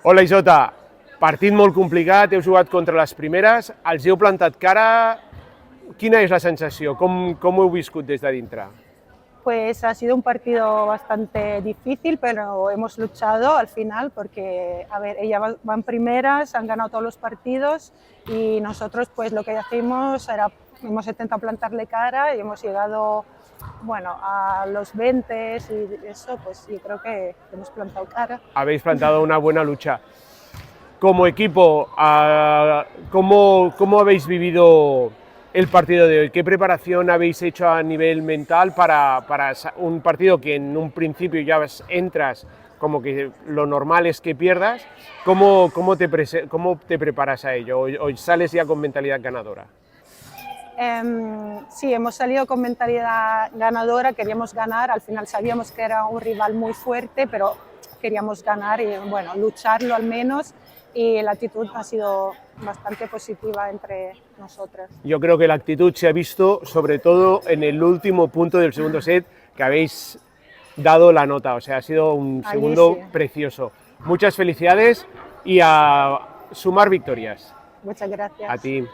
Hola Isota, partit molt complicat, heu jugat contra les primeres, els heu plantat cara, quina és la sensació? Com ho heu viscut des de dintre? Pues ha sido un partido bastante difícil, pero hemos luchado al final porque, a ver, ellas van primeras, han ganado todos los partidos y nosotros pues lo que hacemos era, hemos intentado plantarle cara y hemos llegado, bueno, a los 20 y eso, pues yo creo que hemos plantado cara. Habéis plantado una buena lucha. Como equipo, ¿cómo habéis vivido el partido de hoy? ¿Qué preparación habéis hecho a nivel mental para un partido que en un principio ya entras como que lo normal es que pierdas? ¿Cómo te preparas a ello? ¿O sales ya con mentalidad ganadora? Sí, hemos salido con mentalidad ganadora, queríamos ganar, al final sabíamos que era un rival muy fuerte, pero queríamos ganar y bueno, lucharlo al menos, y la actitud ha sido bastante positiva entre nosotras. Yo creo que la actitud se ha visto sobre todo en el último punto del segundo set, que habéis dado la nota, o sea, ha sido un segundo precioso. Muchas felicidades y a sumar victorias. Muchas gracias. A ti.